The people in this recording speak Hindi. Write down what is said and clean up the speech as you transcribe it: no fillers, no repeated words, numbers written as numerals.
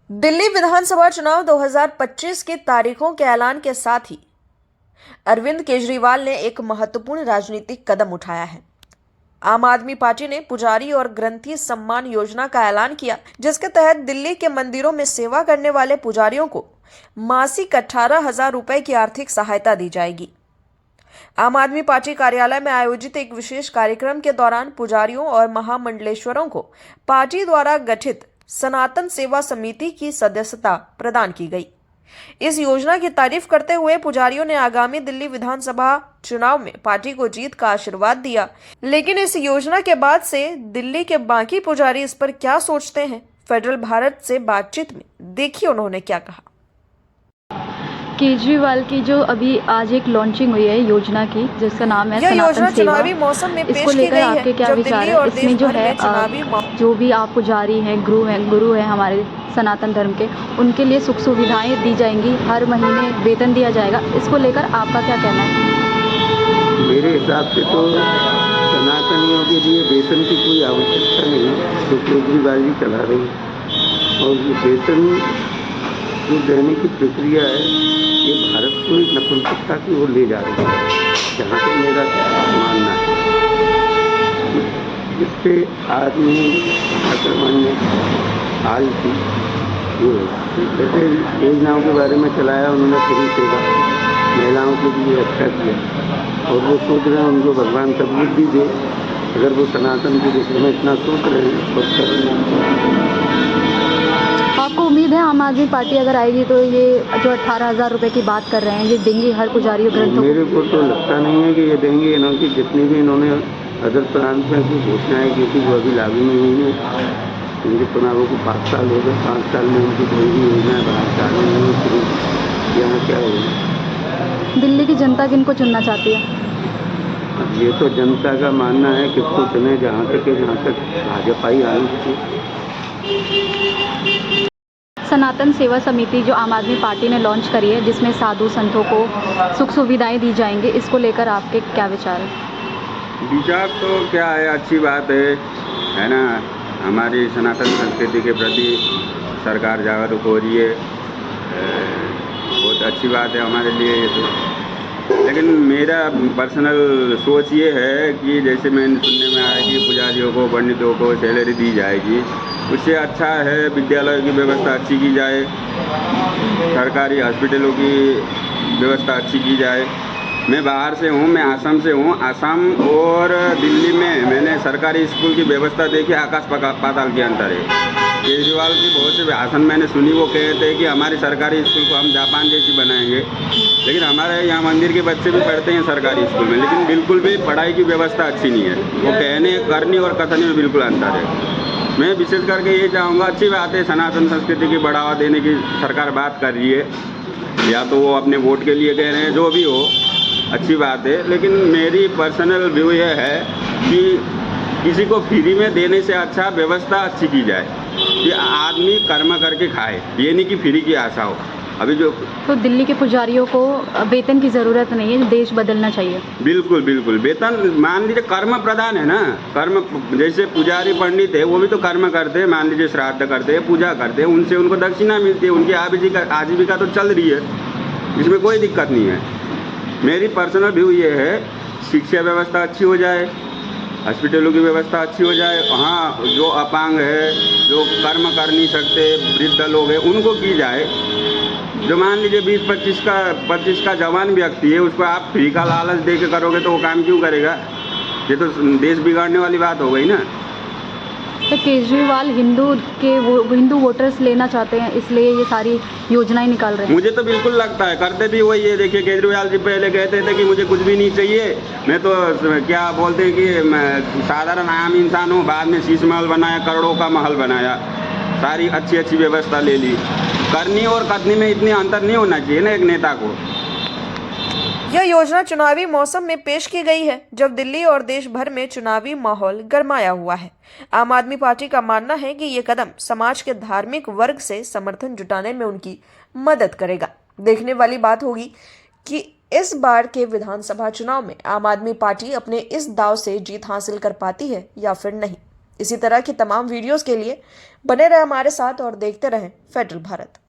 दिल्ली विधानसभा चुनाव 2025 की तारीखों के ऐलान के साथ ही अरविंद केजरीवाल ने एक महत्वपूर्ण राजनीतिक कदम उठाया है। आम आदमी पार्टी ने पुजारी और ग्रंथी सम्मान योजना का ऐलान किया, जिसके तहत दिल्ली के मंदिरों में सेवा करने वाले पुजारियों को मासिक 18,000 रुपए की आर्थिक सहायता दी जाएगी। आम आदमी पार्टी कार्यालय में आयोजित एक विशेष कार्यक्रम के दौरान पुजारियों और महामंडलेश्वरों को पार्टी द्वारा गठित सनातन सेवा समिति की सदस्यता प्रदान की गई। इस योजना की तारीफ करते हुए पुजारियों ने आगामी दिल्ली विधानसभा चुनाव में पार्टी को जीत का आशीर्वाद दिया। लेकिन इस योजना के बाद से दिल्ली के बाकी पुजारी इस पर क्या सोचते हैं, फेडरल भारत से बातचीत में देखिए उन्होंने क्या कहा। केजरीवाल की जो अभी आज एक लॉन्चिंग हुई है योजना की, जिसका नाम है सनातन चुनावी मौसम में इसको लेकर आपके क्या विचार है? इसमें जो है जो भी आप पुजारी हैं, गुरु हैं हमारे सनातन धर्म के, उनके लिए सुख सुविधाएं दी जाएंगी, हर महीने वेतन दिया जाएगा, इसको लेकर आपका क्या कहना है? मेरे हिसाब से तो सनातनियों के लिए वेतन की कोई आवश्यकता नहीं है, जो केजरीवाल जी चला रही है। और ये वेतन जो देने की प्रक्रिया है, ये भारत को एक नपुंसकता की ओर ले जा रही है, जहाँ तक मेरा मानना है। इससे आदमी आक्रमण में हाल थी जैसे योजनाओं के बारे में चलाया उन्होंने, फ्री सेवा महिलाओं के लिए अच्छा किया, और वो सोच रहे हैं उनको भगवान सद्बुद्धि दे। अगर वो सनातन के विषय में इतना सोच रहे हैं तो कर रहे हैं। आपको उम्मीद है आम आदमी पार्टी अगर आएगी तो ये जो 18,000 रुपए की बात कर रहे हैं, ये देंगे हर पुजारी और ग्रंथों? मेरे को तो लगता नहीं है कि ये देंगे। इन्होंने जितनी भी इन्होंने अदर प्रांत में की घोषणाएँ की थी वो अभी लागू नहीं हुई है। इनके चुनावों को 5 साल हो गए, 5 साल में उनकी कोई भी योजना बाहर चालू नहीं शुरू। यहाँ क्या होगा? दिल्ली की जनता किनको चुनना चाहती है? अब ये तो जनता का मानना है किसको चुने, जहाँ तक भाजपा ही आनी चाहिए। सनातन सेवा समिति जो आम आदमी पार्टी ने लॉन्च करी है, जिसमें साधु संतों को सुख सुविधाएं दी जाएंगी, इसको लेकर आपके क्या विचार है? विचार तो क्या है, अच्छी बात है ना। हमारी सनातन संस्कृति के प्रति सरकार जागरूक हो रही है, बहुत अच्छी बात है हमारे लिए ये तो। लेकिन मेरा पर्सनल सोच ये है कि जैसे मैंने सुनने में आया कि पुजारियों को, पंडितों को सैलरी दी जाएगी, उससे अच्छा है विद्यालयों की व्यवस्था अच्छी की जाए, सरकारी हॉस्पिटलों की व्यवस्था अच्छी की जाए। मैं बाहर से हूँ, मैं आसाम से हूँ। आसाम और दिल्ली में मैंने सरकारी स्कूल की व्यवस्था देखी, आकाश पाताल के अंतर है। केजरीवाल की बहुत से भाषण मैंने सुनी, वो कहते हैं कि हमारी सरकारी स्कूल को हम जापान जैसी बनाएंगे। लेकिन हमारे यहाँ मंदिर के बच्चे भी पढ़ते हैं सरकारी स्कूल में, लेकिन बिल्कुल भी पढ़ाई की व्यवस्था अच्छी नहीं है। वो कहने, करनी और कथनी में बिल्कुल अंतर है। मैं विशेष करके ये चाहूँगा, अच्छी बात है सनातन संस्कृति की बढ़ावा देने की सरकार बात कर रही है, या तो वो अपने वोट के लिए कह रहे हैं, जो भी हो अच्छी बात है। लेकिन मेरी पर्सनल व्यू ये है कि किसी को फ्री में देने से अच्छा व्यवस्था अच्छी की जाए कि आदमी कर्म करके खाए, ये नहीं कि फ्री की आशा हो। अभी जो तो दिल्ली के पुजारियों को वेतन की ज़रूरत नहीं है, देश बदलना चाहिए। बिल्कुल बिल्कुल, वेतन मान लीजिए कर्म प्रधान है ना। कर्म जैसे पुजारी पंडित है, वो भी तो कर्म करते हैं, मान लीजिए श्राद्ध करते हैं, पूजा करते हैं, उनसे उनको दक्षिणा मिलती है, उनकी आजीविका तो चल रही है, इसमें कोई दिक्कत नहीं है। मेरी पर्सनल व्यू ये है, शिक्षा व्यवस्था अच्छी हो जाए, हॉस्पिटलों की व्यवस्था अच्छी हो जाए। हाँ, जो अपांग है, जो कर्म कर नहीं सकते, वृद्ध लोग हैं, उनको की जाए। जो मान लीजिए 20-25 का जवान व्यक्ति है, उसको आप फ्री का लालच दे के करोगे तो वो काम क्यों करेगा? ये तो देश बिगाड़ने वाली बात हो गई ना। तो केजरीवाल हिंदू वोटर्स लेना चाहते हैं, इसलिए ये सारी योजनाएं निकाल रहे हैं। मुझे तो बिल्कुल लगता है, करते भी वही है। देखिए केजरीवाल जी पहले कहते थे कि मुझे कुछ भी नहीं चाहिए, मैं तो क्या बोलते हैं कि मैं साधारण आम इंसान हूँ। बाद में शीश महल बनाया, करोड़ों का महल बनाया, सारी अच्छी अच्छी व्यवस्था ले ली। करनी और कथनी में इतनी अंतर नहीं होना चाहिए ना एक नेता को। यह योजना चुनावी मौसम में पेश की गई है, जब दिल्ली और देश भर में चुनावी माहौल गरमाया हुआ है। आम आदमी पार्टी का मानना है कि ये कदम समाज के धार्मिक वर्ग से समर्थन जुटाने में उनकी मदद करेगा। देखने वाली बात होगी कि इस बार के विधानसभा चुनाव में आम आदमी पार्टी अपने इस दांव से जीत हासिल कर पाती है या फिर नहीं। इसी तरह की तमाम वीडियोस के लिए बने रहे हमारे साथ और देखते रहें फेडरल भारत।